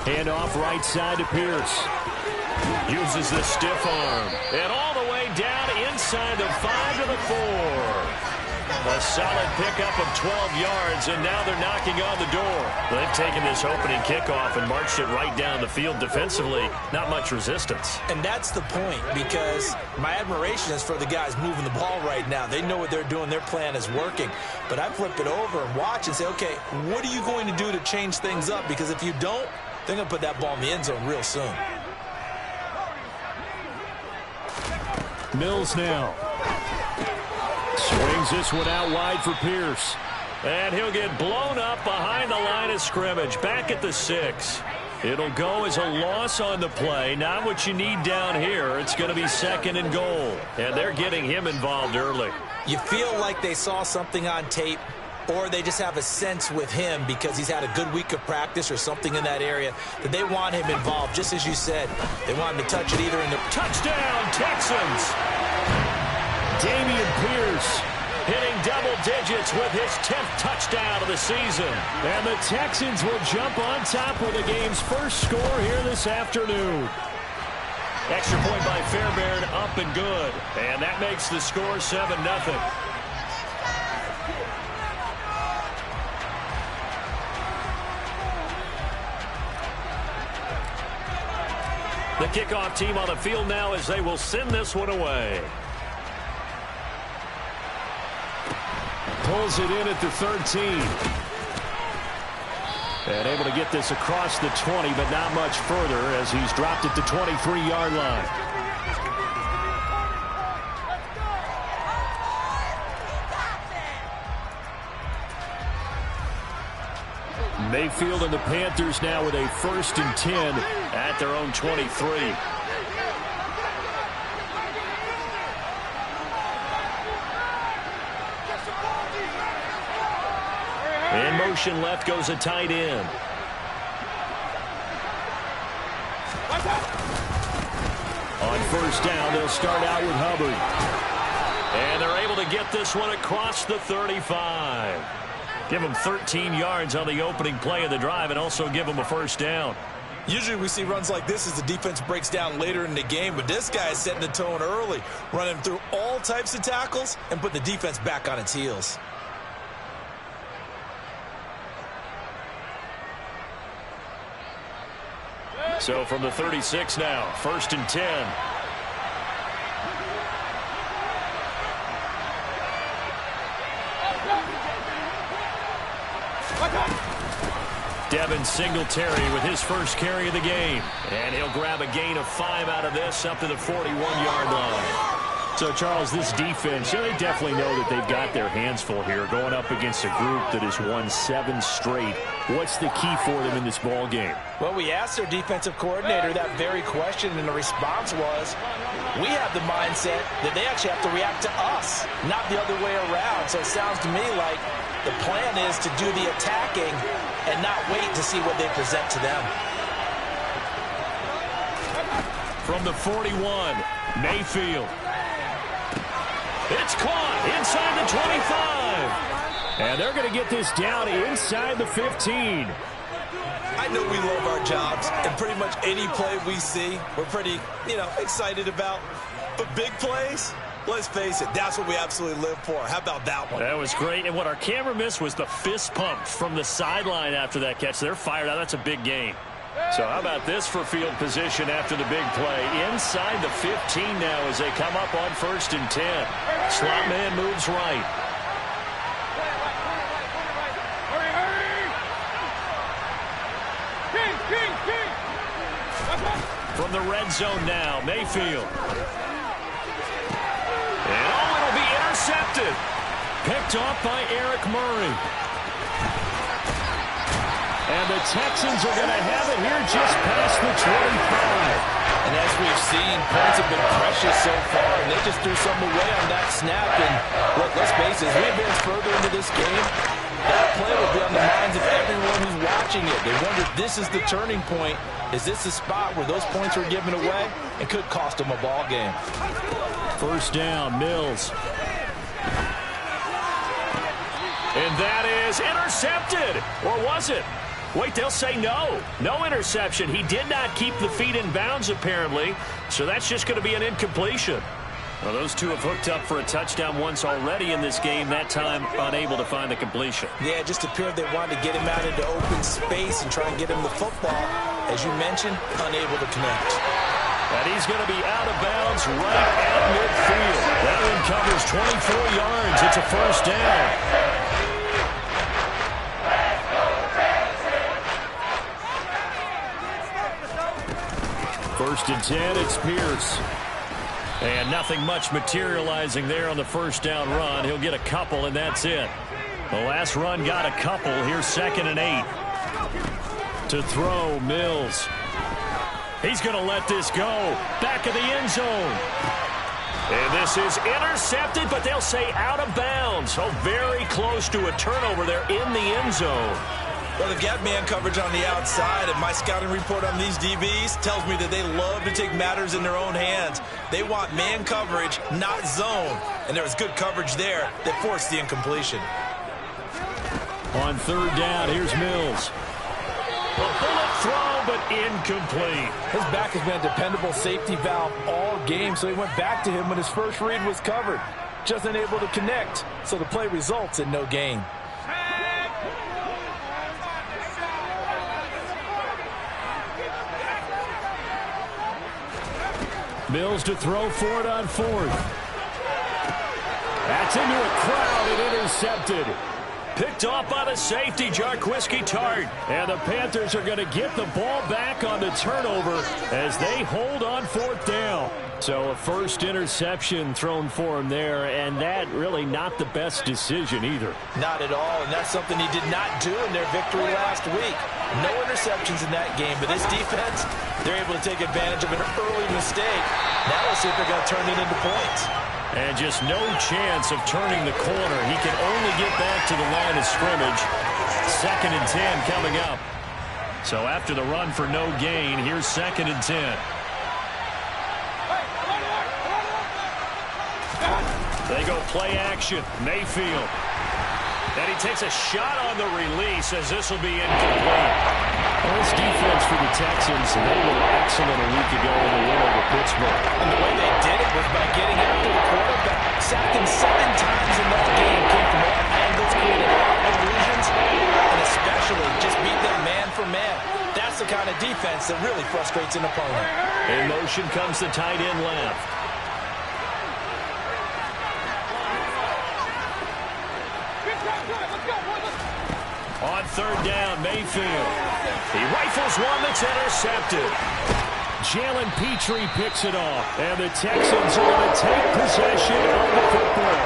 Hand off right side to Pierce. Uses the stiff arm. And all the way down inside the 5 to the 4. A solid pickup of 12 yards, and now they're knocking on the door. They've taken this opening kickoff and marched it right down the field defensively. Not much resistance. And that's the point, because my admiration is for the guys moving the ball right now. They know what they're doing. Their plan is working. But I flip it over and watch and say, okay, what are you going to do to change things up? Because if you don't, they're going to put that ball in the end zone real soon. Mills now. Swings this one out wide for Pierce. And he'll get blown up behind the line of scrimmage. Back at the 6. It'll go as a loss on the play. Not what you need down here. It's going to be 2nd and goal. And they're getting him involved early. You feel like they saw something on tape, or they just have a sense with him because he's had a good week of practice or something in that area that they want him involved. Just as you said, they want him to touch it either in the touchdown, Texans. Dameon Pierce hitting double digits with his 10th touchdown of the season. And the Texans will jump on top with the game's first score here this afternoon. Extra point by Fairbairn, up and good. And that makes the score 7-0. The kickoff team on the field now as they will send this one away. Pulls it in at the 13. And able to get this across the 20, but not much further as he's dropped it to 23-yard line. Mayfield and the Panthers now with a 1st and 10 at their own 23. In motion left goes a tight end. On 1st down, they'll start out with Hubbard. And they're able to get this one across the 35. Give them 13 yards on the opening play of the drive and also give them a 1st down. Usually we see runs like this as the defense breaks down later in the game, but this guy is setting the tone early, running through all types of tackles and put the defense back on its heels. So from the 36 now, 1st and 10. Devin Singletary with his first carry of the game. And he'll grab a gain of 5 out of this up to the 41-yard line. So, Charles, this defense, they definitely know that they've got their hands full here going up against a group that has won 7 straight. What's the key for them in this ball game? Well, we asked their defensive coordinator that very question, and the response was, we have the mindset that they actually have to react to us, not the other way around. So it sounds to me like the plan is to do the attacking and not wait to see what they present to them. From the 41, Mayfield. It's caught inside the 25. And they're going to get this down inside the 15. I know we love our jobs, and pretty much any play we see, we're pretty, excited about. But big plays, let's face it, that's what we absolutely live for. How about that one? That was great. And what our camera missed was the fist pump from the sideline after that catch. They're fired out. That's a big gain. So how about this for field position after the big play? Inside the 15 now as they come up on 1st and 10. Slot man moves right. From the red zone now, Mayfield. And it'll be intercepted. Picked off by Eric Murray. And the Texans are going to have it here just past the 25. And as we've seen, points have been precious so far, and they just threw something away on that snap. And look, let's face it, as we advance further into this game, that play will be on the minds of everyone who's watching it. They wonder if this is the turning point. Is this the spot where those points were given away? It could cost them a ball game. 1st down, Mills. And that is intercepted. Or was it? Wait, they'll say no. No interception. He did not keep the feet in bounds, apparently, so that's just going to be an incompletion. Well, those two have hooked up for a touchdown once already in this game, that time unable to find the completion. Yeah, it just appeared they wanted to get him out into open space and try and get him the football. As you mentioned, unable to connect. And he's going to be out of bounds right at midfield. That one covers 24 yards. It's a first down. First and 10, it's Pierce. And nothing much materializing there on the first down run. He'll get a couple, and that's it. The last run got a couple. Here's 2nd and 8. To throw, Mills. He's going to let this go. Back of the end zone. And this is intercepted, but they'll say out of bounds. So very close to a turnover there in the end zone. Well, they've got man coverage on the outside, and my scouting report on these DBs tells me that they love to take matters in their own hands. They want man coverage, not zone. And there was good coverage there that forced the incompletion. On 3rd down, here's Mills. A bullet throw, but incomplete. His back has been a dependable safety valve all game, so he went back to him when his first read was covered. Just unable to connect, so the play results in no gain. Mills to throw for it on 4th. That's into a crowd and intercepted. Picked off by the safety, Jarquiski Tart. And the Panthers are going to get the ball back on the turnover as they hold on 4th down. So a first interception thrown for him there, and that really not the best decision either. Not at all, and that's something he did not do in their victory last week. No interceptions in that game, but this defense, they're able to take advantage of an early mistake. Now let's see if they're going to turn it into points. And just no chance of turning the corner. He can only get back to the line of scrimmage. 2nd and 10 coming up. So after the run for no gain, here's 2nd and 10. They go play action. Mayfield. And he takes a shot on the release as this will be incomplete. Well, this defense for the Texans, they were excellent a week ago in the win over Pittsburgh. And the way they did it was by getting after the quarterback. Sacked him 7 times in that game. Came from all angles, created a lot of illusions, and especially just beat them man for man. That's the kind of defense that really frustrates an opponent. In motion comes the tight end left. On 3rd down, Mayfield. He rifles one that's intercepted. Jalen Petrie picks it off, and the Texans are going to take possession of the football.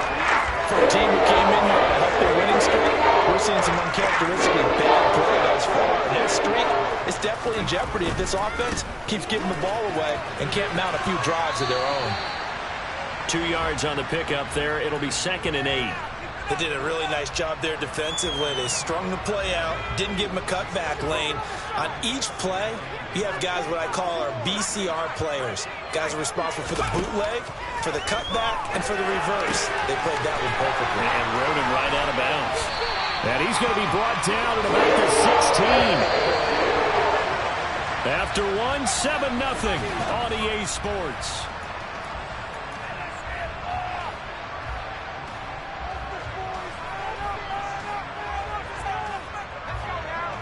For a team who came in here to help their winning streak, we're seeing some uncharacteristically bad play thus far. And that streak is definitely in jeopardy if this offense keeps giving the ball away and can't mount a few drives of their own. 2 yards on the pickup there. It'll be 2nd and 8. They did a really nice job there defensively. They strung the play out, didn't give him a cutback lane. On each play, you have guys what I call our BCR players. Guys are responsible for the bootleg, for the cutback, and for the reverse. They played that one perfectly. And rode him right out of bounds. And he's going to be brought down at about the 16. After one, 7-0 on EA Sports.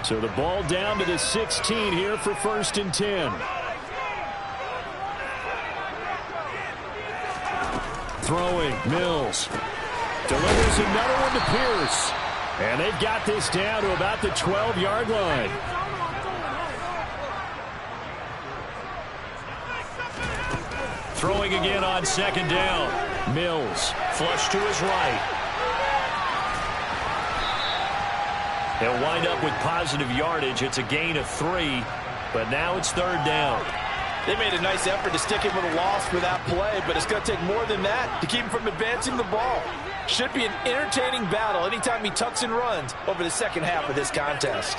So the ball down to the 16 here for 1st and 10. Throwing, Mills. Delivers another one to Pierce. And they've got this down to about the 12-yard line. Throwing again on 2nd down. Mills, flush to his right. They'll wind up with positive yardage. It's a gain of 3, but now it's 3rd down. They made a nice effort to stick him with a loss for that play, but it's going to take more than that to keep him from advancing the ball. Should be an entertaining battle anytime he tucks and runs over the second half of this contest.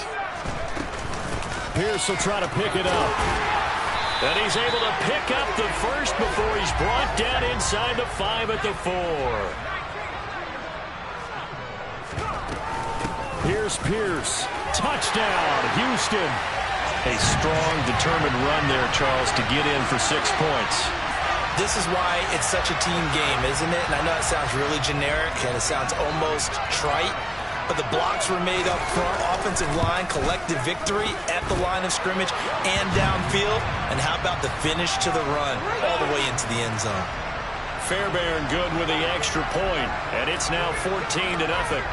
Pierce will try to pick it up. And he's able to pick up the first before he's brought down inside the 5 at the 4. Here's Pierce. Touchdown, Houston. A strong, determined run there, Charles, to get in for 6 points. This is why it's such a team game, isn't it? And I know it sounds really generic and it sounds almost trite, but the blocks were made up front, offensive line, collective victory at the line of scrimmage and downfield. And how about the finish to the run all the way into the end zone? Fairbairn good with the extra point, and it's now 14-0.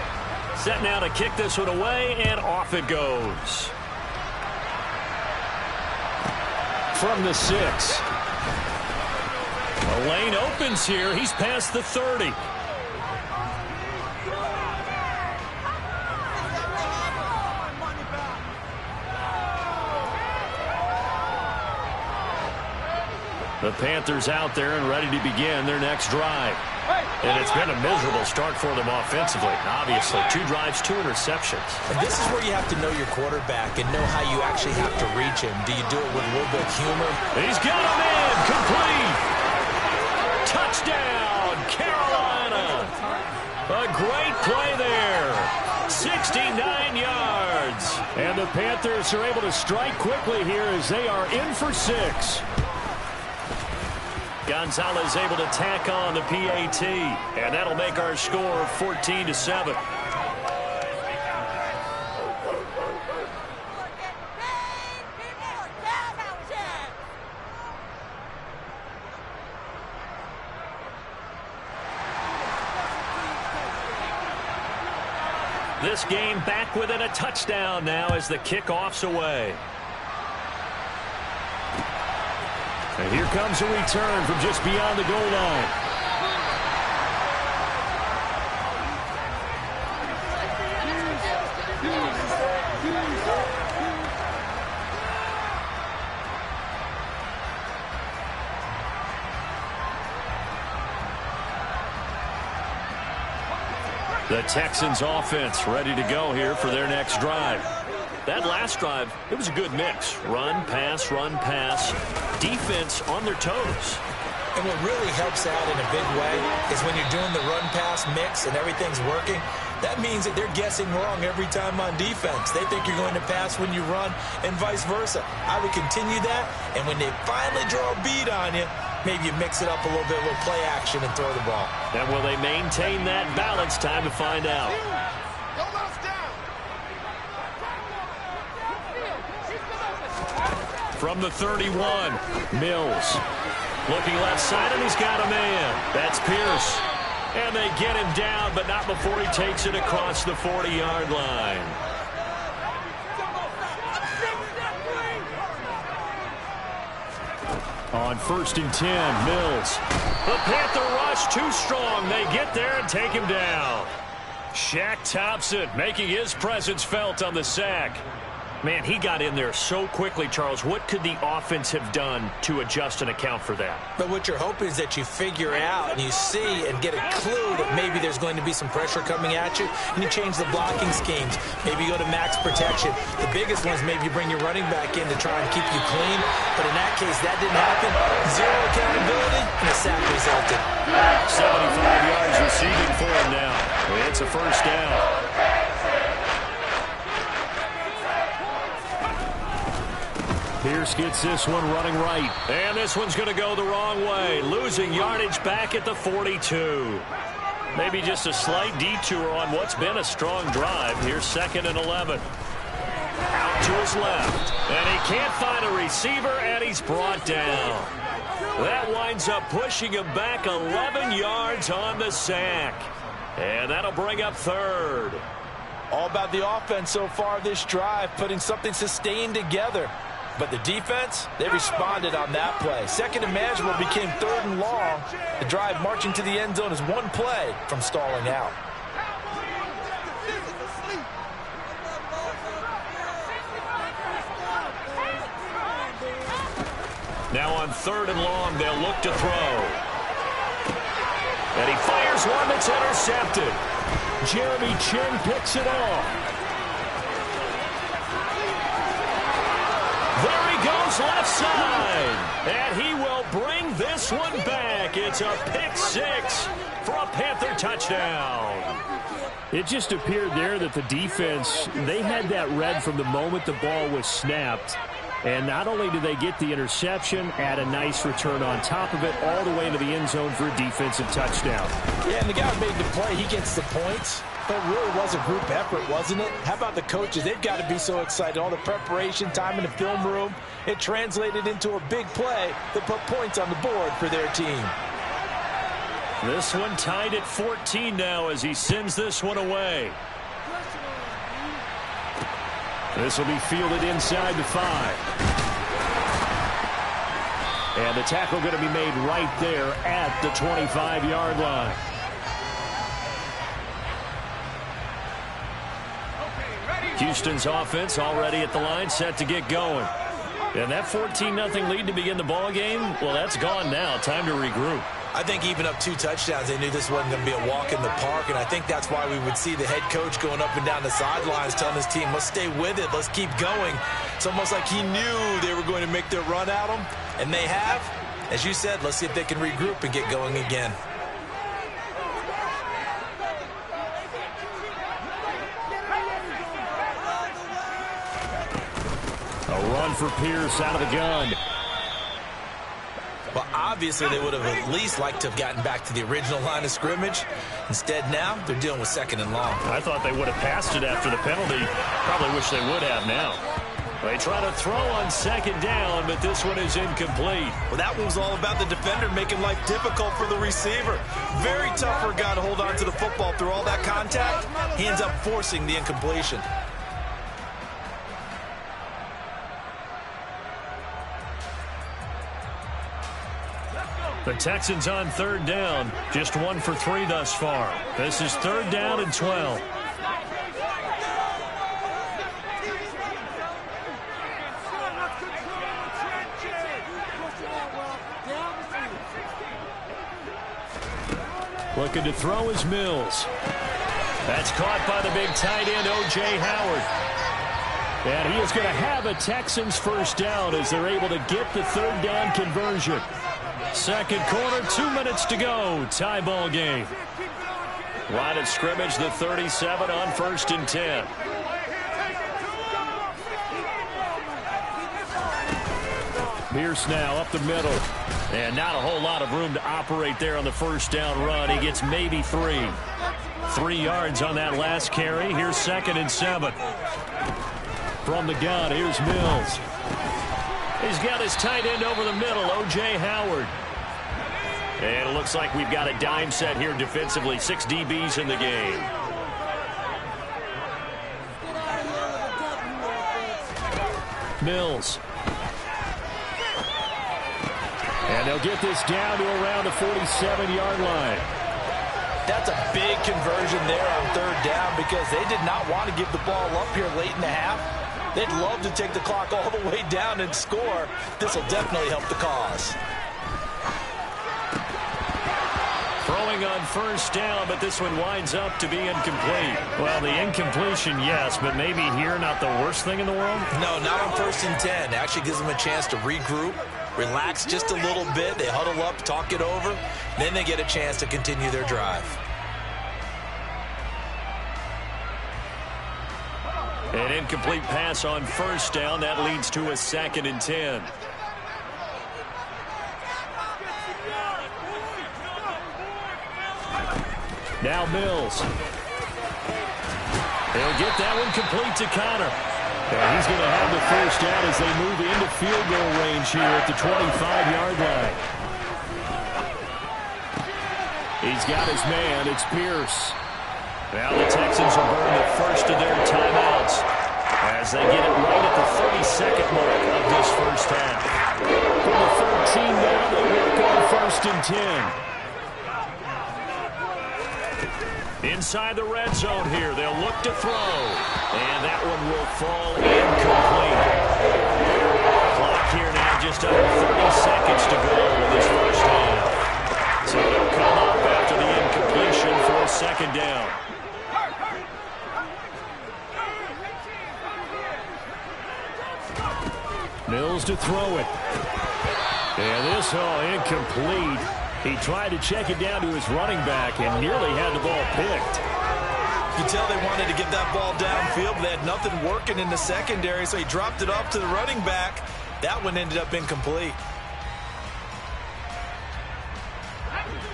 Set now to kick this one away, and off it goes. From the 6. The lane opens here. He's past the 30. The Panthers out there and ready to begin their next drive. And it's been a miserable start for them offensively. Obviously, 2 drives, 2 interceptions. And this is where you have to know your quarterback and know how you actually have to reach him. Do you do it with a little bit of humor? He's got him in. Complete. Touchdown, Carolina. A great play there. 69 yards. And the Panthers are able to strike quickly here as they are in for 6. Gonzalez able to tack on the PAT, and that'll make our score 14-7. This game back within a touchdown now as the kickoff's away. And here comes a return from just beyond the goal line. The Texans offense ready to go here for their next drive. That last drive, it was a good mix. Run, pass, defense on their toes. And what really helps out in a big way is when you're doing the run-pass mix and everything's working, that means that they're guessing wrong every time on defense. They think you're going to pass when you run and vice versa. I would continue that, and when they finally draw a bead on you, maybe you mix it up a little bit, a little play action and throw the ball. And will they maintain that balance? Time to find out. From the 31, Mills. Looking left side, and he's got a man. That's Pierce. And they get him down, but not before he takes it across the 40-yard line. On 1st and 10, Mills. The Panther rush too strong. They get there and take him down. Shaq Thompson making his presence felt on the sack. Man, he got in there so quickly, Charles. What could the offense have done to adjust and account for that? But what you're hoping is that you figure out and you see and get a clue that maybe there's going to be some pressure coming at you, and you change the blocking schemes. Maybe you go to max protection. The biggest one is maybe you bring your running back in to try and keep you clean. But in that case, that didn't happen. Zero accountability, and a sack resulted. 75 yards receiving for him now. It's a first down. Pierce gets this one running right. And this one's going to go the wrong way. Losing yardage back at the 42. Maybe just a slight detour on what's been a strong drive. Here's 2nd and 11. Out to his left. And he can't find a receiver, and he's brought down. That winds up pushing him back 11 yards on the sack. And that'll bring up 3rd. All about the offense so far this drive, putting something sustained together. But the defense, they responded on that play. 2nd and manageable became 3rd and long. The drive marching to the end zone is one play from stalling out. Now on 3rd and long, they'll look to throw. And he fires one that's intercepted. Jeremy Chin picks it off. There he goes left side. And he will bring this one back. It's a pick 6 for a Panther touchdown. It just appeared there that the defense, they had that read from the moment the ball was snapped. And not only did they get the interception, add a nice return on top of it, all the way into the end zone for a defensive touchdown. Yeah, and the guy who made the play, he gets the points. But it really was a group effort, wasn't it? How about the coaches? They've got to be so excited. All the preparation time in the film room, it translated into a big play that put points on the board for their team. This one tied at 14 now as he sends this one away. This will be fielded inside the 5. And the tackle going to be made right there at the 25-yard line. Houston's offense already at the line, set to get going. And that 14-0 lead to begin the ball game, well, that's gone now. Time to regroup. I think even up 2 touchdowns, they knew this wasn't going to be a walk in the park, and I think that's why we would see the head coach going up and down the sidelines telling his team, let's stay with it, let's keep going. It's almost like he knew they were going to make their run at him, and they have. As you said, let's see if they can regroup and get going again. A run for Pierce out of the gun. Well, obviously, they would have at least liked to have gotten back to the original line of scrimmage. Instead, now, they're dealing with 2nd and long. I thought they would have passed it after the penalty. Probably wish they would have now. They try to throw on 2nd down, but this one is incomplete. Well, that one was all about the defender making life difficult for the receiver. Very tough for a guy to hold on to the football through all that contact. He ends up forcing the incompletion. The Texans on 3rd down. Just 1 for 3 thus far. This is 3rd down and 12. Looking to throw is Mills. That's caught by the big tight end, O.J. Howard. And he is going to have a Texans first down as they're able to get the 3rd down conversion. 2nd quarter, 2 minutes to go. Tie ball game. Line of scrimmage, the 37 on 1st and 10. Pierce now up the middle. And not a whole lot of room to operate there on the first down run. He gets maybe 3. 3 yards on that last carry. Here's 2nd and 7. From the gun, here's Mills. He's got his tight end over the middle, O.J. Howard. And it looks like we've got a dime set here defensively. 6 DBs in the game. Mills. And they'll get this down to around the 47-yard line. That's a big conversion there on 3rd down because they did not want to give the ball up here late in the half. They'd love to take the clock all the way down and score. This will definitely help the cause. Throwing on first down, but this one winds up to be incomplete. Well, the incompletion, yes, but maybe here not the worst thing in the world? No, not on 1st and 10. It actually gives them a chance to regroup, relax just a little bit. They huddle up, talk it over. Then they get a chance to continue their drive. An incomplete pass on first down. That leads to a 2nd and 10. Now Mills. They'll get that one complete to Connor. And he's going to have the first down as they move into field goal range here at the 25-yard line. He's got his man. It's Pierce. Now the Texans will burn the first of their timeouts as they get it right at the 32nd mark of this first half. From the 13 now, they work on 1st and 10. Inside the red zone here, they'll look to throw. And that one will fall incomplete. Clock here now, just under 30 seconds to go in this first half. So they'll come up after the incompletion for a 2nd down. Mills to throw it. And this, incomplete. He tried to check it down to his running back and nearly had the ball picked. You can tell they wanted to get that ball downfield, but they had nothing working in the secondary, so he dropped it off to the running back. That one ended up incomplete.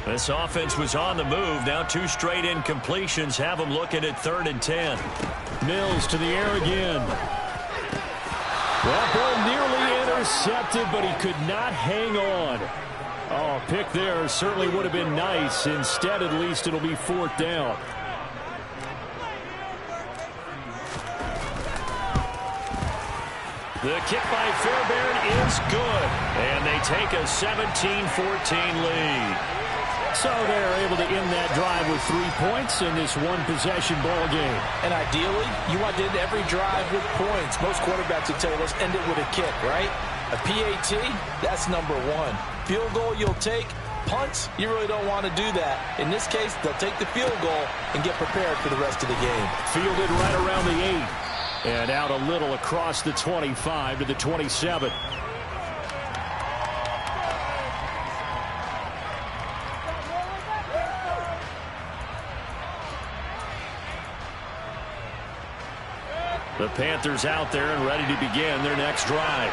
This offense was on the move. Now 2 straight incompletions have them looking at 3rd and 10. Mills to the air again. That ball nearly intercepted, but he could not hang on. Oh, pick there certainly would have been nice. Instead, at least it'll be 4th down. The kick by Fairbairn is good. And they take a 17-14 lead. So they're able to end that drive with 3 points in this one-possession ball game. And ideally, you want to end every drive with points. Most quarterbacks would tell you, let's end it with a kick, right? A PAT, that's number 1. Field goal you'll take. Punts, you really don't want to do that. In this case, they'll take the field goal and get prepared for the rest of the game. Fielded right around the 8. And out a little across the 25 to the 27. The Panthers out there and ready to begin their next drive.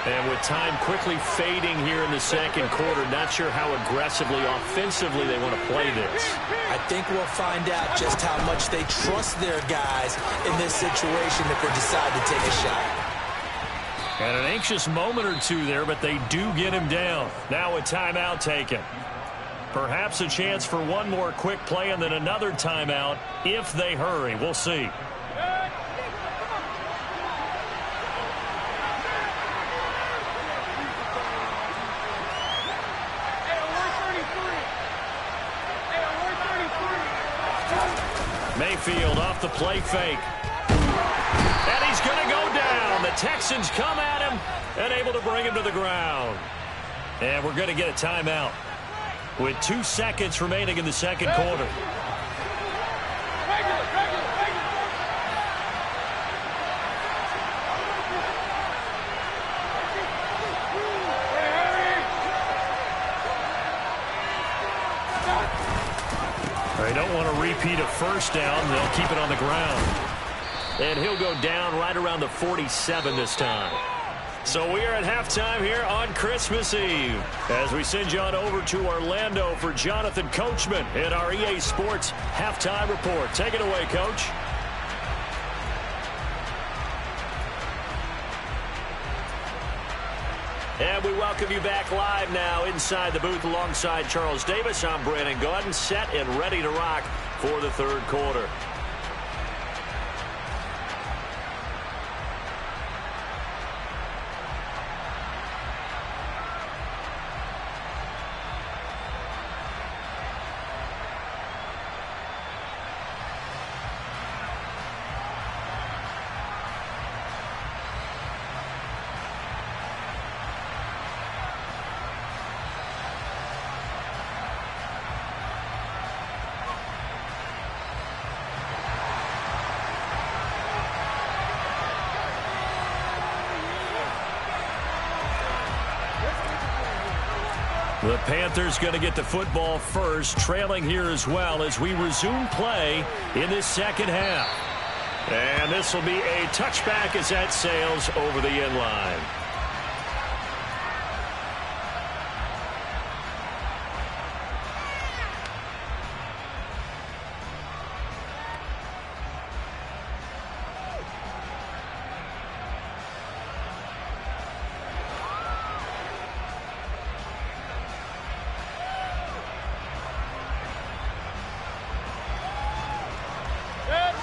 And with time quickly fading here in the second quarter, not sure how aggressively, offensively they want to play this. I think we'll find out just how much they trust their guys in this situation if they decide to take a shot. And an anxious moment or two there, but they do get him down. Now a timeout taken. Perhaps a chance for one more quick play and then another timeout if they hurry. We'll see. Mayfield off the play fake. And he's going to go down. The Texans come at him and able to bring him to the ground. And we're going to get a timeout with 2 seconds remaining in the second quarter. They don't want to repeat a first down. They'll keep it on the ground. And he'll go down right around the 47 this time. So we are at halftime here on Christmas Eve as we send you on over to Orlando for Jonathan Coachman in our EA Sports Halftime Report. Take it away, Coach. And we welcome you back live now inside the booth alongside Charles Davis. I'm Brandon Gaudin, set and ready to rock for the third quarter. The Panthers going to get the football first, trailing here as well as we resume play in this second half. And this will be a touchback as that sails over the end line.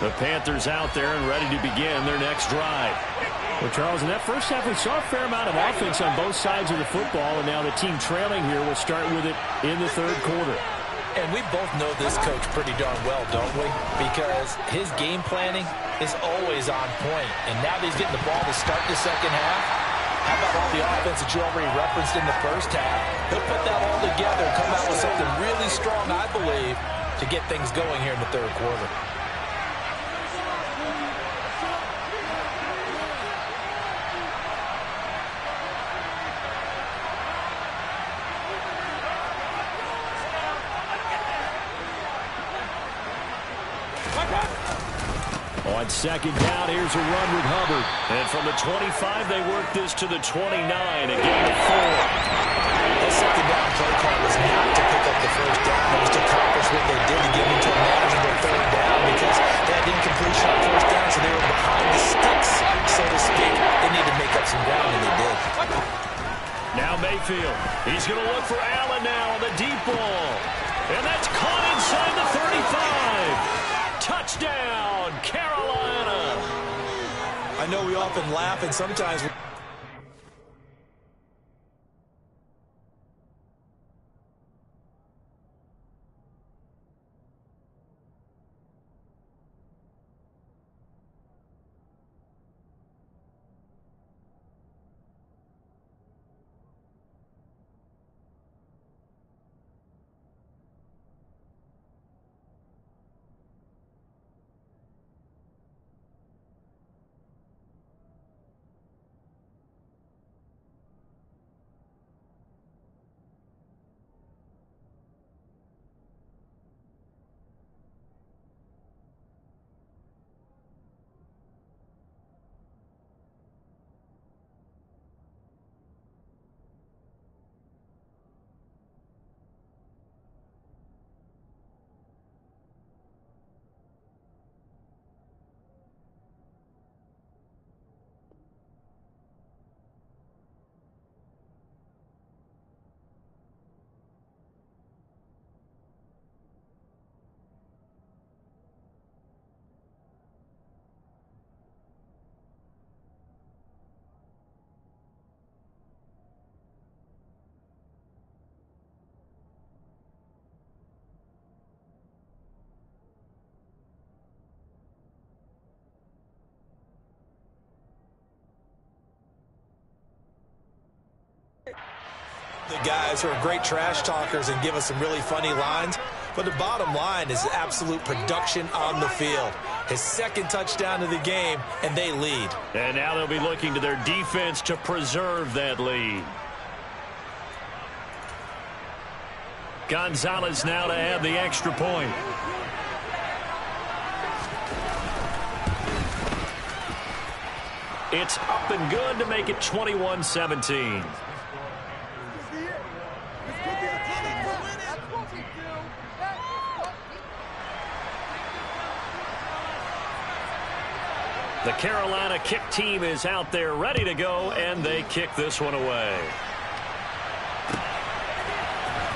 The Panthers out there and ready to begin their next drive. Well, Charles, in that first half, we saw a fair amount of offense on both sides of the football, and now the team trailing here will start with it in the third quarter. And we both know this coach pretty darn well, don't we? Because his game planning is always on point. And now that he's getting the ball to start the second half, how about all the offense that you already referenced in the first half? He'll put that all together and come out with something really strong, I believe, to get things going here in the third quarter. On second down, here's a run with Hubbard. And from the 25, they work this to the 29, a gain of 4. That second down play call was not to pick up the first down. It was to accomplish what they did to get into a manageable third down because they had incompletion on first down, so they were behind the sticks, so to speak. They needed to make up some ground, and they did. Now Mayfield. He's going to look for Allen now on the deep ball. And that's caught inside the 35. Touchdown, Carolina. I know we often laugh, and sometimes the guys who are great trash talkers and give us some really funny lines. But the bottom line is absolute production on the field. His second touchdown of the game, and they lead. And now they'll be looking to their defense to preserve that lead. Gonzalez now to add the extra point. It's up and good to make it 21-17. The Carolina kick team is out there ready to go, and they kick this one away.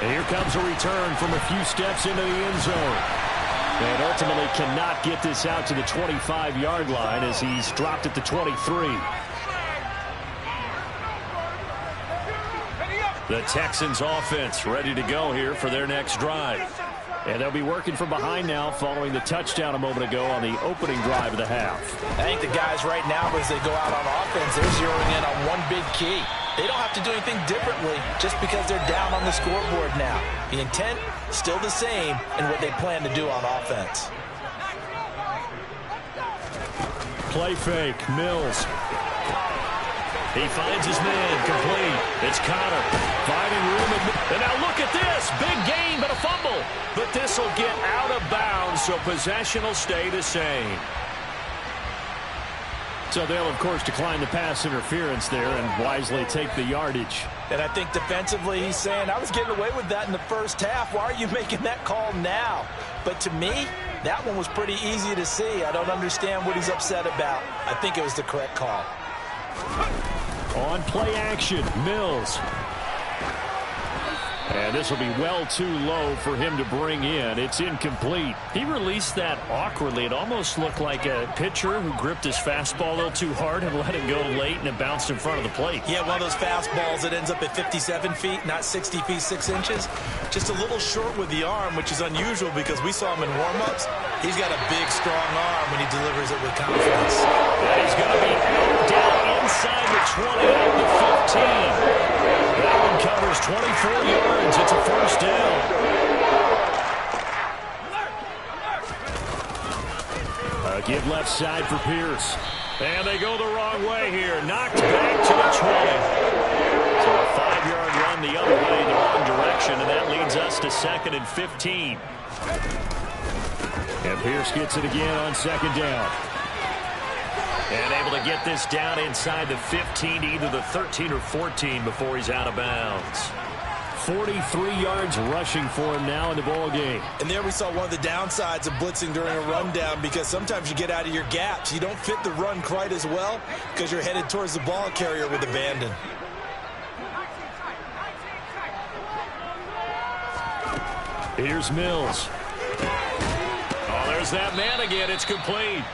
And here comes a return from a few steps into the end zone. And ultimately cannot get this out to the 25-yard line as he's dropped at the 23. The Texans offense ready to go here for their next drive. And they'll be working from behind now following the touchdown a moment ago on the opening drive of the half. I think the guys right now, as they go out on offense, they're zeroing in on one big key. They don't have to do anything differently just because they're down on the scoreboard now. The intent, still the same in what they plan to do on offense. Play fake, Mills. He finds his man, complete. It's Connor, finding room. And now look at this. Big gain, but a fumble. But this will get out of bounds, so possession will stay the same. So they'll, of course, decline the pass interference there and wisely take the yardage. And I think defensively he's saying, I was getting away with that in the first half. Why are you making that call now? But to me, that one was pretty easy to see. I don't understand what he's upset about. I think it was the correct call. On play action, Mills. And this will be well too low for him to bring in. It's incomplete. He released that awkwardly. It almost looked like a pitcher who gripped his fastball a little too hard and let it go late, and it bounced in front of the plate. Yeah, one of those fastballs that ends up at 57 feet, not 60 feet, 6 inches. Just a little short with the arm, which is unusual because we saw him in warm-ups. He's got a big, strong arm when he delivers it with confidence. And he's going to be out down inside the 20 out the 15. That one covers 24 yards. It's a first down. Give left side for Pierce. And they go the wrong way here. Knocked back to the 20. So a 5-yard run the other way in the wrong direction, and that leads us to 2nd and 15. And Pierce gets it again on 2nd down. And able to get this down inside the 15 to either the 13 or 14 before he's out of bounds. 43 yards rushing for him now in the ball game. And there we saw one of the downsides of blitzing during a rundown, because sometimes you get out of your gaps. You don't fit the run quite as well because you're headed towards the ball carrier with abandon. Here's Mills. Oh, there's that man again. It's complete.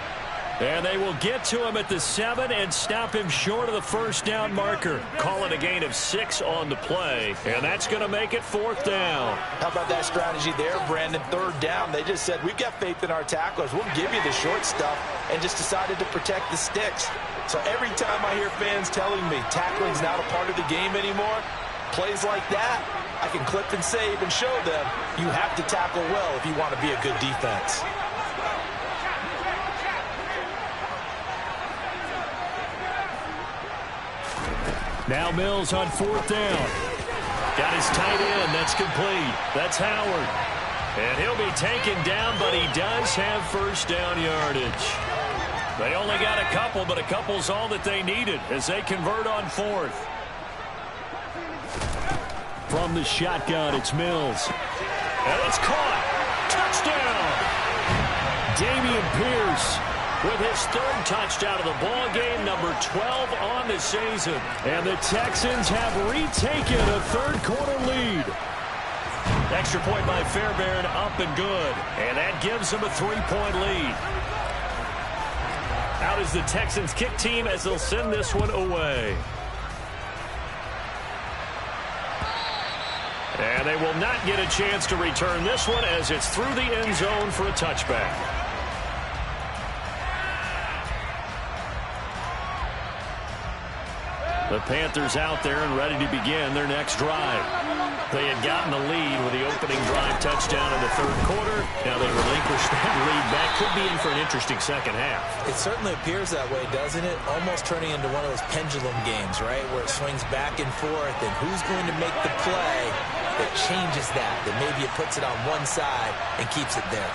And they will get to him at the 7 and stop him short of the first down marker. Call it a gain of 6 on the play, and that's going to make it 4th down. How about that strategy there, Brandon? 3rd down. They just said, we've got faith in our tacklers. We'll give you the short stuff, and just decided to protect the sticks. So every time I hear fans telling me tackling's not a part of the game anymore, plays like that, I can clip and save and show them you have to tackle well if you want to be a good defense. Now Mills on 4th down. Got his tight end. That's complete. That's Howard. And he'll be taken down, but he does have first down yardage. They only got a couple, but a couple's all that they needed as they convert on 4th. From the shotgun, it's Mills. And it's caught. Touchdown! Damian Pierce with his 3rd touchdown of the ball game, number 12 on the season. And the Texans have retaken a 3rd quarter lead. Extra point by Fairbairn, up and good. And that gives them a 3-point lead. Out is the Texans kick team as they'll send this one away. And they will not get a chance to return this one as it's through the end zone for a touchback. The Panthers out there and ready to begin their next drive. They had gotten the lead with the opening drive touchdown in the 3rd quarter. Now they relinquish that lead. That could be in for an interesting second half. It certainly appears that way, doesn't it? Almost turning into one of those pendulum games, right? Where it swings back and forth, and who's going to make the play that changes that maybe it puts it on one side and keeps it there.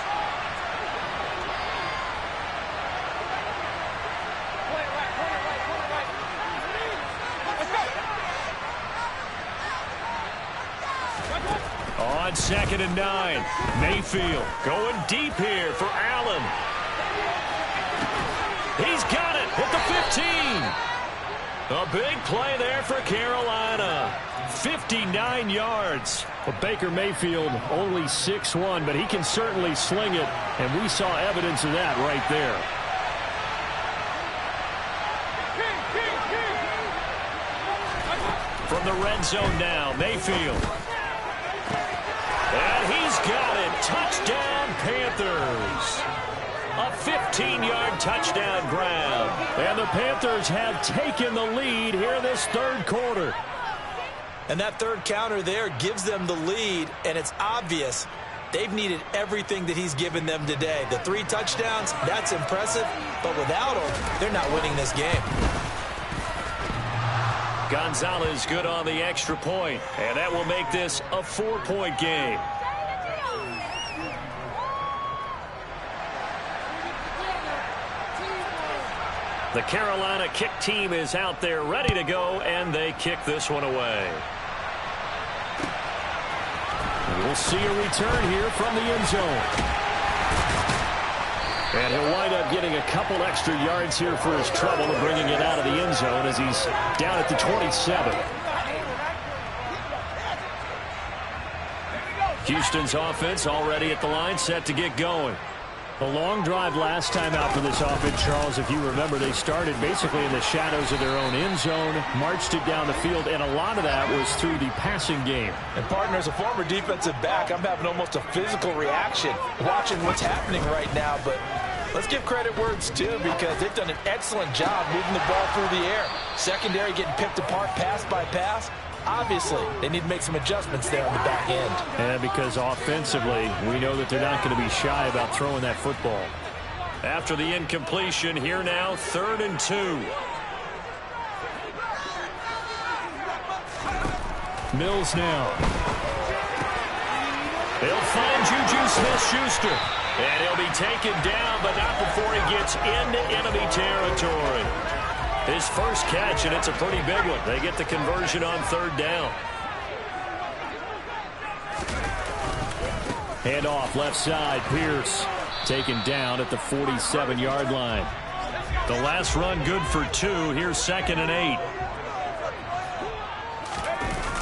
On 2nd and 9, Mayfield going deep here for Allen. He's got it at the 15. A big play there for Carolina. 59 yards. Well, Baker Mayfield only 6'1", but he can certainly sling it, and we saw evidence of that right there. From the red zone now, Mayfield. And he's got it. Touchdown, Panthers. A 15-yard touchdown grab. And the Panthers have taken the lead here in this 3rd quarter. And that 3rd counter there gives them the lead, and it's obvious they've needed everything that he's given them today. The 3 touchdowns, that's impressive, but without him, they're not winning this game. Gonzalez good on the extra point, and that will make this a 4-point game. The Carolina kick team is out there ready to go, and they kick this one away. We'll see a return here from the end zone. And he'll wind up getting a couple extra yards here for his trouble and bringing it out of the end zone as he's down at the 27. Houston's offense already at the line, set to get going. A long drive last time out for this offense, Charles. If you remember, they started basically in the shadows of their own end zone, marched it down the field, and a lot of that was through the passing game. And, partner, as a former defensive back, I'm having almost a physical reaction watching what's happening right now. But let's give credit where it's due, because they've done an excellent job moving the ball through the air. Secondary getting picked apart pass by pass. Obviously, they need to make some adjustments there on the back end. And because offensively, we know that they're not going to be shy about throwing that football. After the incompletion, here now, 3rd and 2. Mills now. They'll find Juju Smith-Schuster. And he'll be taken down, but not before he gets into enemy territory. His first catch, and it's a pretty big one. They get the conversion on third down. Handoff left side. Pierce taken down at the 47-yard line. The last run good for 2. Here's 2nd and 8.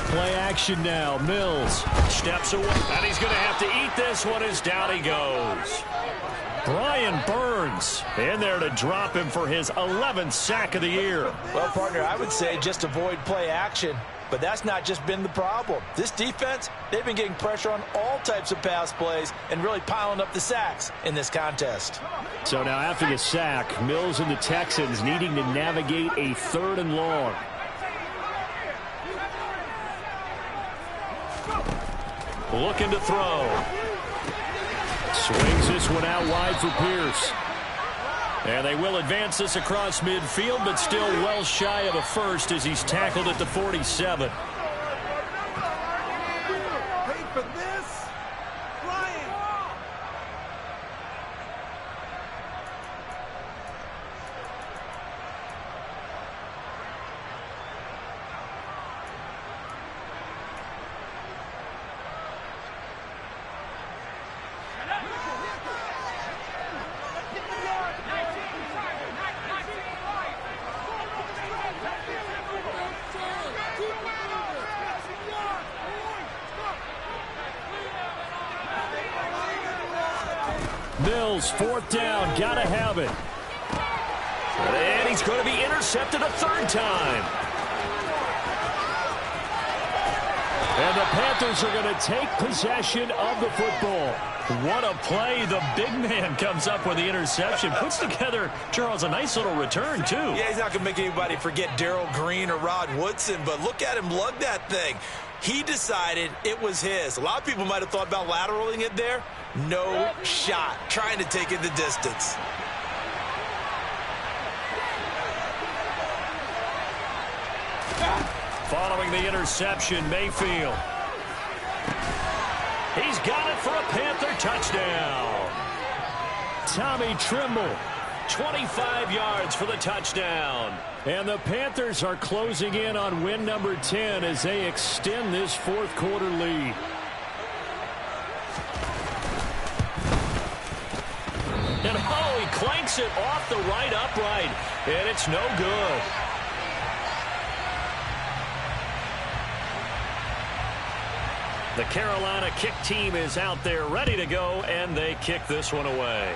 Play action now. Mills steps away, and he's going to have to eat this one as down he goes. Brian Burns in there to drop him for his 11th sack of the year. Well, partner, I would say just avoid play action, but that's not just been the problem. This defense, they've been getting pressure on all types of pass plays and really piling up the sacks in this contest. So now after the sack, Mills and the Texans needing to navigate a 3rd and long. Looking to throw. Swings this one out wide for Pierce. And they will advance this across midfield, but still well shy of a first as he's tackled at the 47. Wait for this. Ryan. Mills, 4th down, gotta have it. And he's going to be intercepted a 3rd time. And the Panthers are going to take possession of the football. What a play. The big man comes up with the interception. Puts together, Charles, a nice little return, too. Yeah, he's not going to make anybody forget Darrell Green or Rod Woodson, but look at him lug that thing. He decided it was his. A lot of people might have thought about lateraling it there. No shot. Trying to take it the distance. Following the interception, Mayfield. He's got it for a Panther touchdown. Tommy Trimble, 25 yards for the touchdown. And the Panthers are closing in on win number 10 as they extend this 4th quarter lead. And oh, he clanks it off the right upright, and it's no good. The Carolina kick team is out there ready to go, and they kick this one away.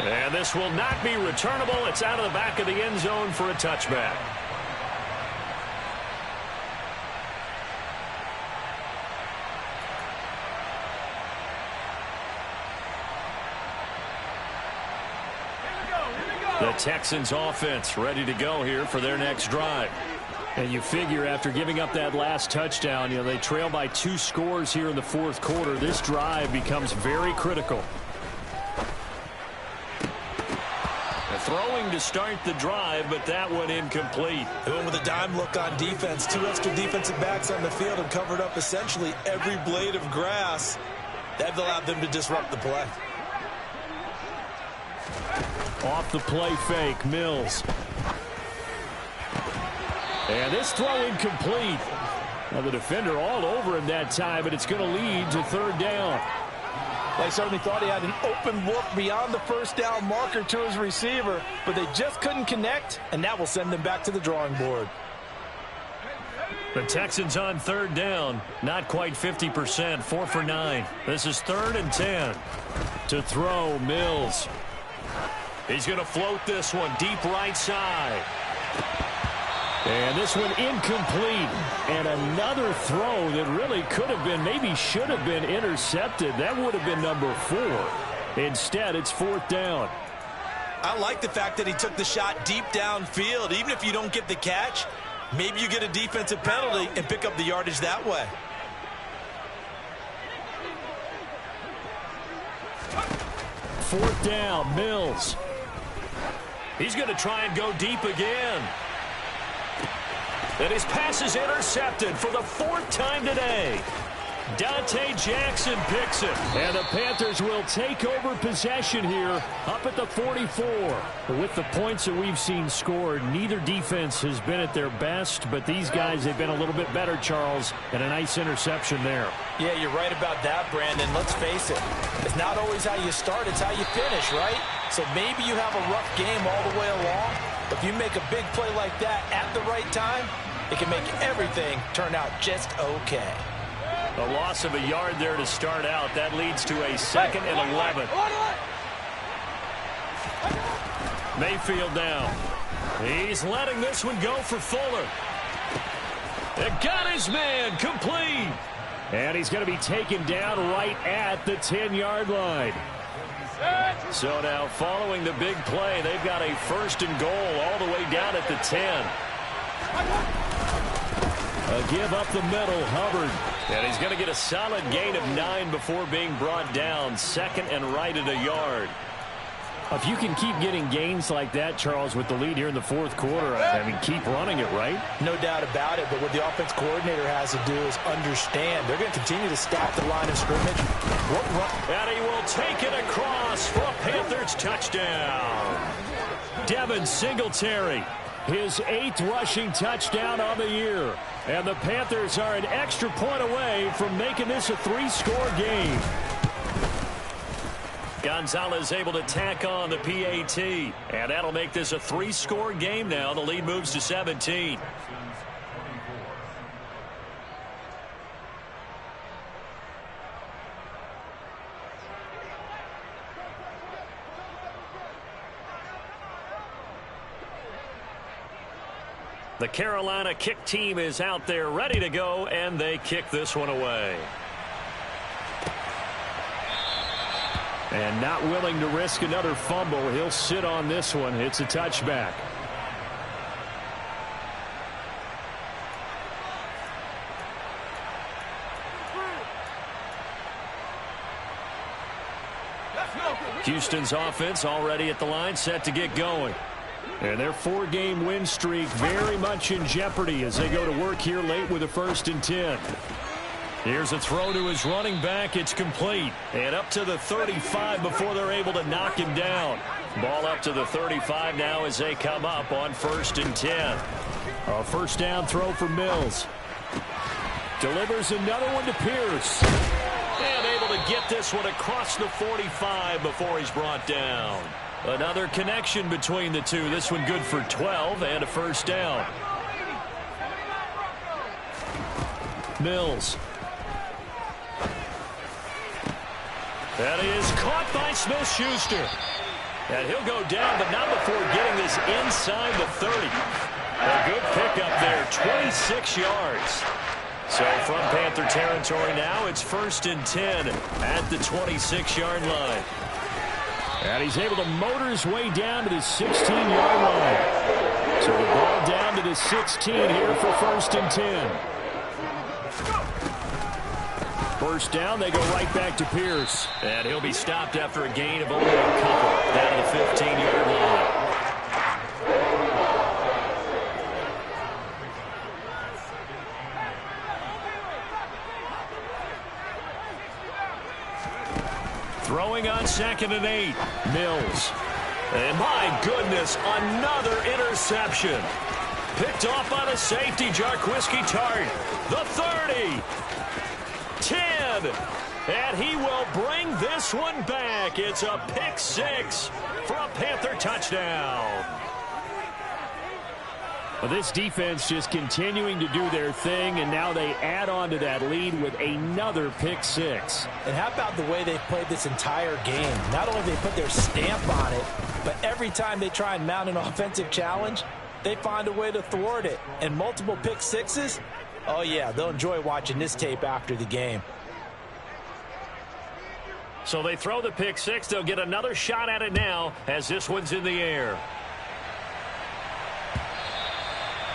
And this will not be returnable. It's out of the back of the end zone for a touchback. The Texans offense ready to go here for their next drive. And you figure after giving up that last touchdown, they trail by 2 scores here in the 4th quarter. This drive becomes very critical. Throwing to start the drive, but that one incomplete. Doing with a dime look on defense. 2 extra defensive backs on the field and covered up essentially every blade of grass. That allowed them to disrupt the play. Off the play fake, Mills. And this throw incomplete. Now the defender all over him that time, but it's going to lead to 3rd down. They certainly thought he had an open look beyond the 1st down marker to his receiver, but they just couldn't connect, and that will send them back to the drawing board. The Texans on 3rd down, not quite 50%, 4 for 9. This is 3rd and 10. To throw, Mills. He's going to float this one deep right side. And this one incomplete. And another throw that really could have been, maybe should have been intercepted. That would have been number 4. Instead, it's 4th down. I like the fact that he took the shot deep downfield. Even if you don't get the catch, maybe you get a defensive penalty and pick up the yardage that way. Fourth down, Mills. He's going to try and go deep again. And his pass is intercepted for the 4th time today. Dante Jackson picks it. And the Panthers will take over possession here up at the 44. With the points that we've seen scored, neither defense has been at their best, but these guys have been a little bit better, Charles, and a nice interception there. Yeah, you're right about that, Brandon. Let's face it. It's not always how you start, it's how you finish, right? So maybe you have a rough game all the way along. If you make a big play like that at the right time, it can make everything turn out just okay. A loss of a yard there to start out. That leads to a 2nd and 11. Mayfield down. He's letting this one go for Fuller. It got his man complete. And he's going to be taken down right at the 10-yard line. So now following the big play, they've got a 1st and goal all the way down at the 10. A give up the middle, Hubbard. And he's going to get a solid gain of 9 before being brought down. 2nd and right at a yard. If you can keep getting gains like that, Charles, with the lead here in the 4th quarter, I mean, keep running it, right? No doubt about it, but what the offense coordinator has to do is understand. They're going to continue to stack the line of scrimmage. And he will take it across for a Panthers touchdown. Devin Singletary, his 8th rushing touchdown on the year. And the Panthers are an extra point away from making this a 3-score game. Gonzalez able to tack on the PAT. And that'll make this a 3-score game now. The lead moves to 17. The Carolina kick team is out there ready to go, and they kick this one away. And not willing to risk another fumble. He'll sit on this one. It's a touchback. Houston's offense already at the line, set to get going. And their 4-game win streak very much in jeopardy as they go to work here late with a 1st and 10. Here's a throw to his running back. It's complete. And up to the 35 before they're able to knock him down. Ball up to the 35 now as they come up on 1st and 10. A 1st down throw for Mills. Delivers another one to Pierce. And able to get this one across the 45 before he's brought down. Another connection between the two. This one good for 12 and a 1st down. Mills. That is caught by Smith-Schuster. And he'll go down, but not before getting this inside the 30. A good pickup there, 26 yards. So from Panther territory now, it's 1st and 10 at the 26-yard line. And he's able to motor his way down to the 16-yard line. So the ball down to the 16 here for 1st and 10. 1st down, they go right back to Pierce. And he'll be stopped after a gain of only a couple down to the 15-yard line. Throwing on 2nd and 8. Mills. And my goodness, another interception. Picked off by the safety, Jarquiski Tart. The 30. 10. And he will bring this one back. It's a pick 6 for a Panther touchdown. Well, this defense just continuing to do their thing, and now they add on to that lead with another pick 6. And how about the way they've played this entire game? Not only they put their stamp on it, but every time they try and mount an offensive challenge, they find a way to thwart it. And multiple pick 6s, oh yeah, they'll enjoy watching this tape after the game. So they throw the pick 6. They'll get another shot at it now as this one's in the air.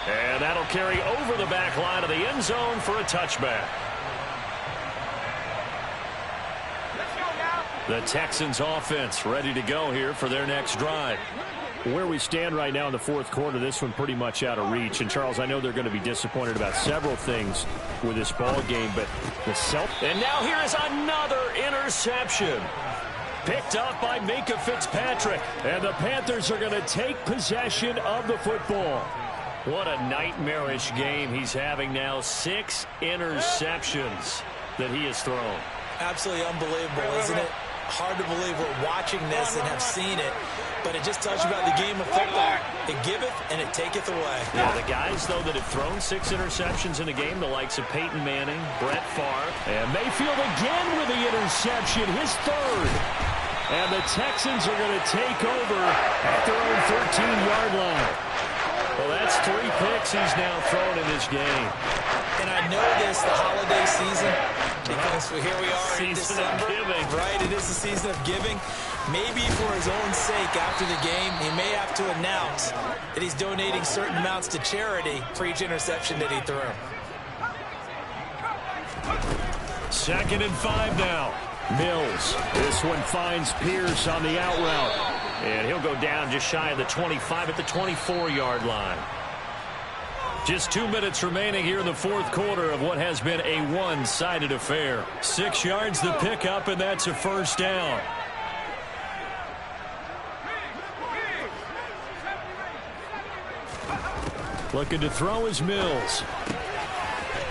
And that'll carry over the back line of the end zone for a touchback. The Texans offense ready to go here for their next drive. Where we stand right now in the fourth quarter, this one pretty much out of reach. And, Charles, I know they're going to be disappointed about several things with this ball game, but the And now here is another interception. Picked up by Minkah Fitzpatrick. And the Panthers are going to take possession of the football. What a nightmarish game he's having now. 6 interceptions that he has thrown. Absolutely unbelievable, isn't it? Hard to believe we're watching this and have seen it. But it just tells you about the game of football. It giveth and it taketh away. Yeah, the guys, though, that have thrown 6 interceptions in a game, the likes of Peyton Manning, Brett Favre, and Mayfield again with the interception, his 3rd. And the Texans are going to take over at their own 13-yard line. Well, that's 3 picks he's now thrown in this game. And I know this, the holiday season, because here we are in December. Giving. Right, it is the season of giving. Maybe for his own sake after the game, he may have to announce that he's donating certain amounts to charity for each interception that he threw. 2nd and 5 now. Mills. This one finds Pierce on the out route. And he'll go down just shy of the 25 at the 24-yard line. Just 2 minutes remaining here in the fourth quarter of what has been a one-sided affair. 6 yards the pickup, and that's a first down. Looking to throw is Mills.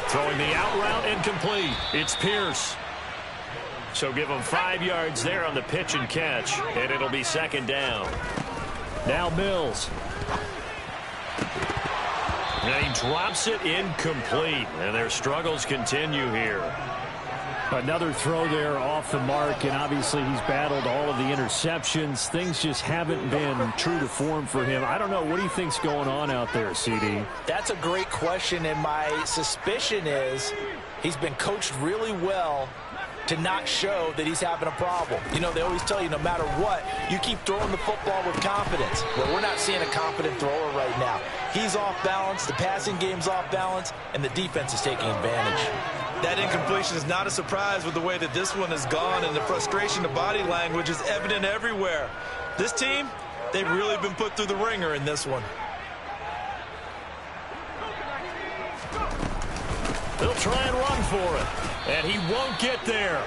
Throwing the out route incomplete. It's Pierce. So give him 5 yards there on the pitch and catch, and it'll be 2nd down. Now Mills. And he drops it incomplete, and their struggles continue here. Another throw there off the mark, and obviously he's battled all of the interceptions. Things just haven't been true to form for him. I don't know. What do you think's going on out there, CD? That's a great question, and my suspicion is he's been coached really well to not show that he's having a problem. You know, they always tell you no matter what, you keep throwing the football with confidence. Well, we're not seeing a confident thrower right now. He's off balance, the passing game's off balance, and the defense is taking advantage. That incompletion is not a surprise with the way that this one has gone, and the frustration, the body language is evident everywhere. This team, they've really been put through the ringer in this one. They'll try and run for it. And he won't get there.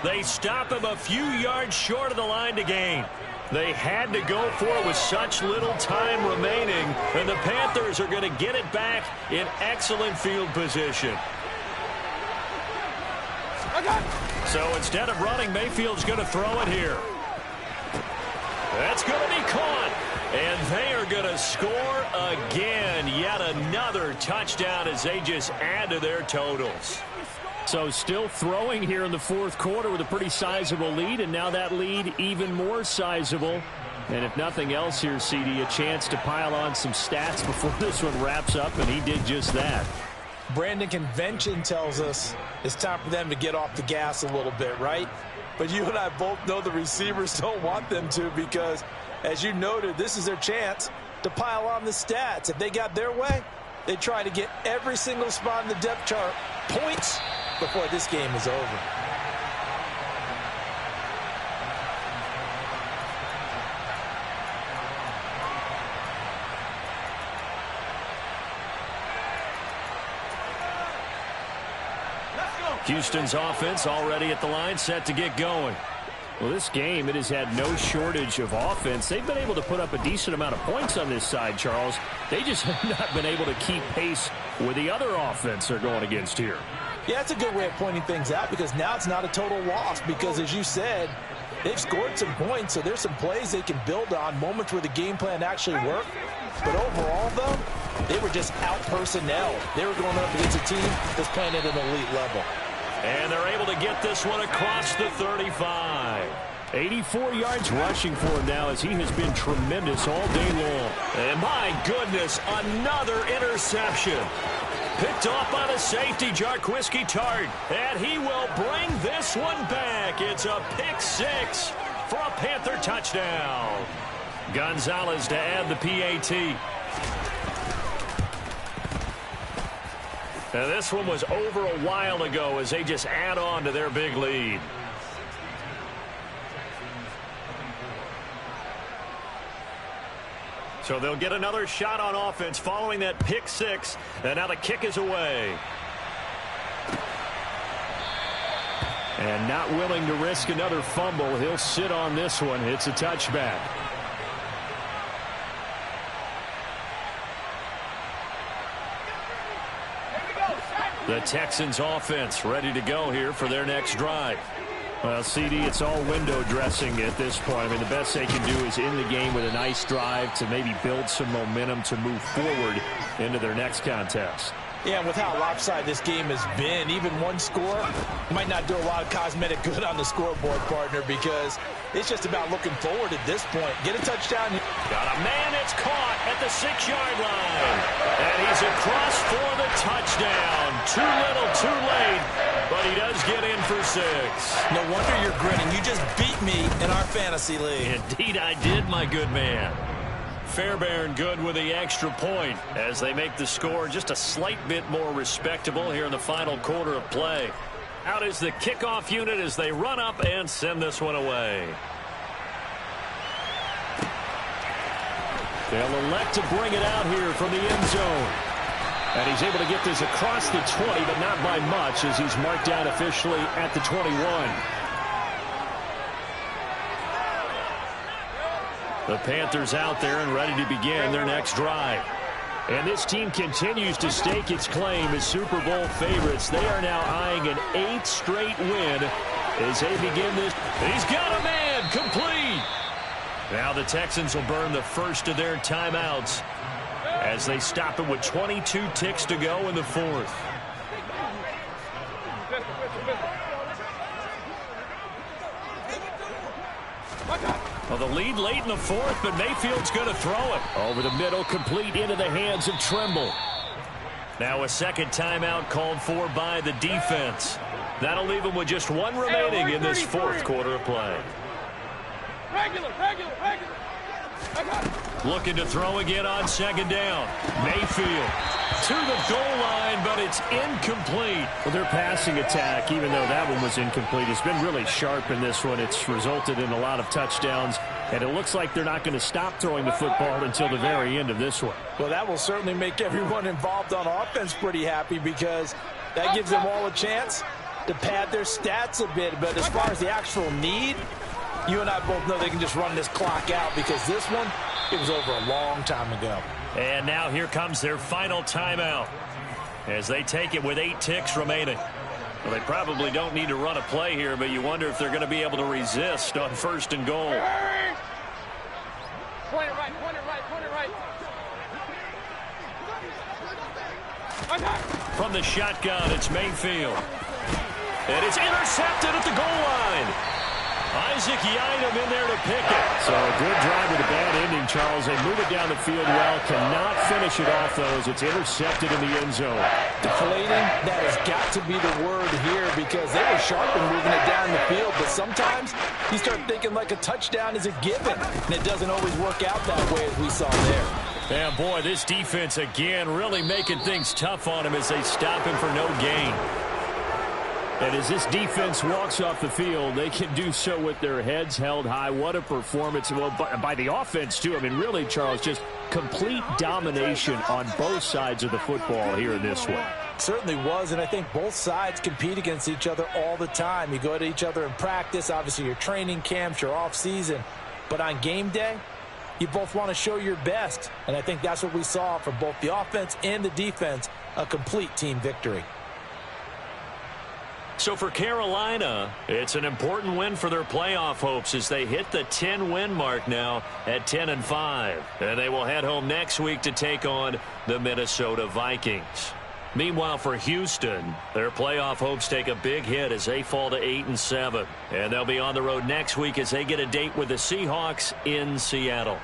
They stop him a few yards short of the line to gain. They had to go for it with such little time remaining. And the Panthers are going to get it back in excellent field position. So instead of running, Mayfield's going to throw it here. That's going to be caught. And they are going to score again. Yet another touchdown as they just add to their totals. So still throwing here in the fourth quarter with a pretty sizable lead, and now that lead even more sizable. And if nothing else here, CD, a chance to pile on some stats before this one wraps up, and he did just that. Brandon, convention tells us it's time for them to get off the gas a little bit, right? But you and I both know the receivers don't want them to because, as you noted, this is their chance to pile on the stats. If they got their way, they try to get every single spot in the depth chart points before this game is over. Houston's offense already at the line, set to get going. Well, this game, it has had no shortage of offense. They've been able to put up a decent amount of points on this side, Charles. They just have not been able to keep pace with the other offense they're going against here. Yeah, that's a good way of pointing things out because now it's not a total loss because, as you said, they've scored some points, so there's some plays they can build on, moments where the game plan actually worked. But overall, though, they were just out-personnel. They were going up against a team that's playing at an elite level. And they're able to get this one across the 35. 84 yards rushing for him now as he has been tremendous all day long. And my goodness, another interception. Picked off by the safety, Jarquiski Tart. And he will bring this one back. It's a pick six for a Panther touchdown. Gonzalez to add the PAT. Now this one was over a while ago as they just add on to their big lead. So they'll get another shot on offense following that pick six. And now the kick is away. And not willing to risk another fumble. He'll sit on this one. It's a touchback. The Texans offense ready to go here for their next drive. Well, CD, it's all window dressing at this point. I mean, the best they can do is in the game with a nice drive to maybe build some momentum to move forward into their next contest. Yeah, with how lopsided this game has been, even one score might not do a lot of cosmetic good on the scoreboard, partner, because it's just about looking forward at this point. Get a touchdown. Got a man, it's caught at the 6-yard line. And he's across for the touchdown. Too little, too late, but he does get in for 6. No wonder you're grinning. You just beat me in our fantasy league. Indeed I did, my good man. Fairbairn good with the extra point as they make the score just a slight bit more respectable here in the final quarter of play. Out is the kickoff unit as they run up and send this one away. They'll elect to bring it out here from the end zone. And he's able to get this across the 20, but not by much as he's marked down officially at the 21. The Panthers out there and ready to begin their next drive. And this team continues to stake its claim as Super Bowl favorites. They are now eyeing an 8th straight win as they begin this. He's got a man, complete. Now the Texans will burn the first of their timeouts as they stop it with 22 ticks to go in the 4th. Well, the lead late in the 4th, but Mayfield's going to throw it. Over the middle, complete into the hands of Trimble. Now a second timeout called for by the defense. That'll leave him with just one remaining in this 4th quarter of play. Regular. Looking to throw again on second down. Mayfield to the goal line, but it's incomplete. Well, their passing attack, even though that one was incomplete, has been really sharp in this one. It's resulted in a lot of touchdowns, and it looks like they're not going to stop throwing the football until the very end of this one. Well, that will certainly make everyone involved on offense pretty happy because that gives them all a chance to pad their stats a bit. But as far as the actual need, you and I both know they can just run this clock out because this one, it was over a long time ago. And now here comes their final timeout as they take it with 8 ticks remaining. Well, they probably don't need to run a play here, but you wonder if they're going to be able to resist on 1st and goal. Point it right. From the shotgun, it's Mayfield. And it's intercepted at the goal line. Isaac Yiadom in there to pick it. So a good drive with a bad ending, Charles. They move it down the field well. Cannot finish it off, though, as it's intercepted in the end zone. Deflating, that has got to be the word here because they were sharp in moving it down the field. But sometimes you start thinking like a touchdown is a given, and it doesn't always work out that way as we saw there. And, boy, this defense, again, really making things tough on him as they stop him for no gain. And as this defense walks off the field, they can do so with their heads held high. What a performance. Well, by the offense, too. I mean, really, Charles, just complete domination on both sides of the football here in this one. Certainly was, and I think both sides compete against each other all the time. You go to each other in practice, obviously your training camps, your off-season. But on game day, you both want to show your best. And I think that's what we saw from both the offense and the defense, a complete team victory. So for Carolina, it's an important win for their playoff hopes as they hit the 10-win mark now at 10-5. And they will head home next week to take on the Minnesota Vikings. Meanwhile, for Houston, their playoff hopes take a big hit as they fall to 8-7. And they'll be on the road next week as they get a date with the Seahawks in Seattle.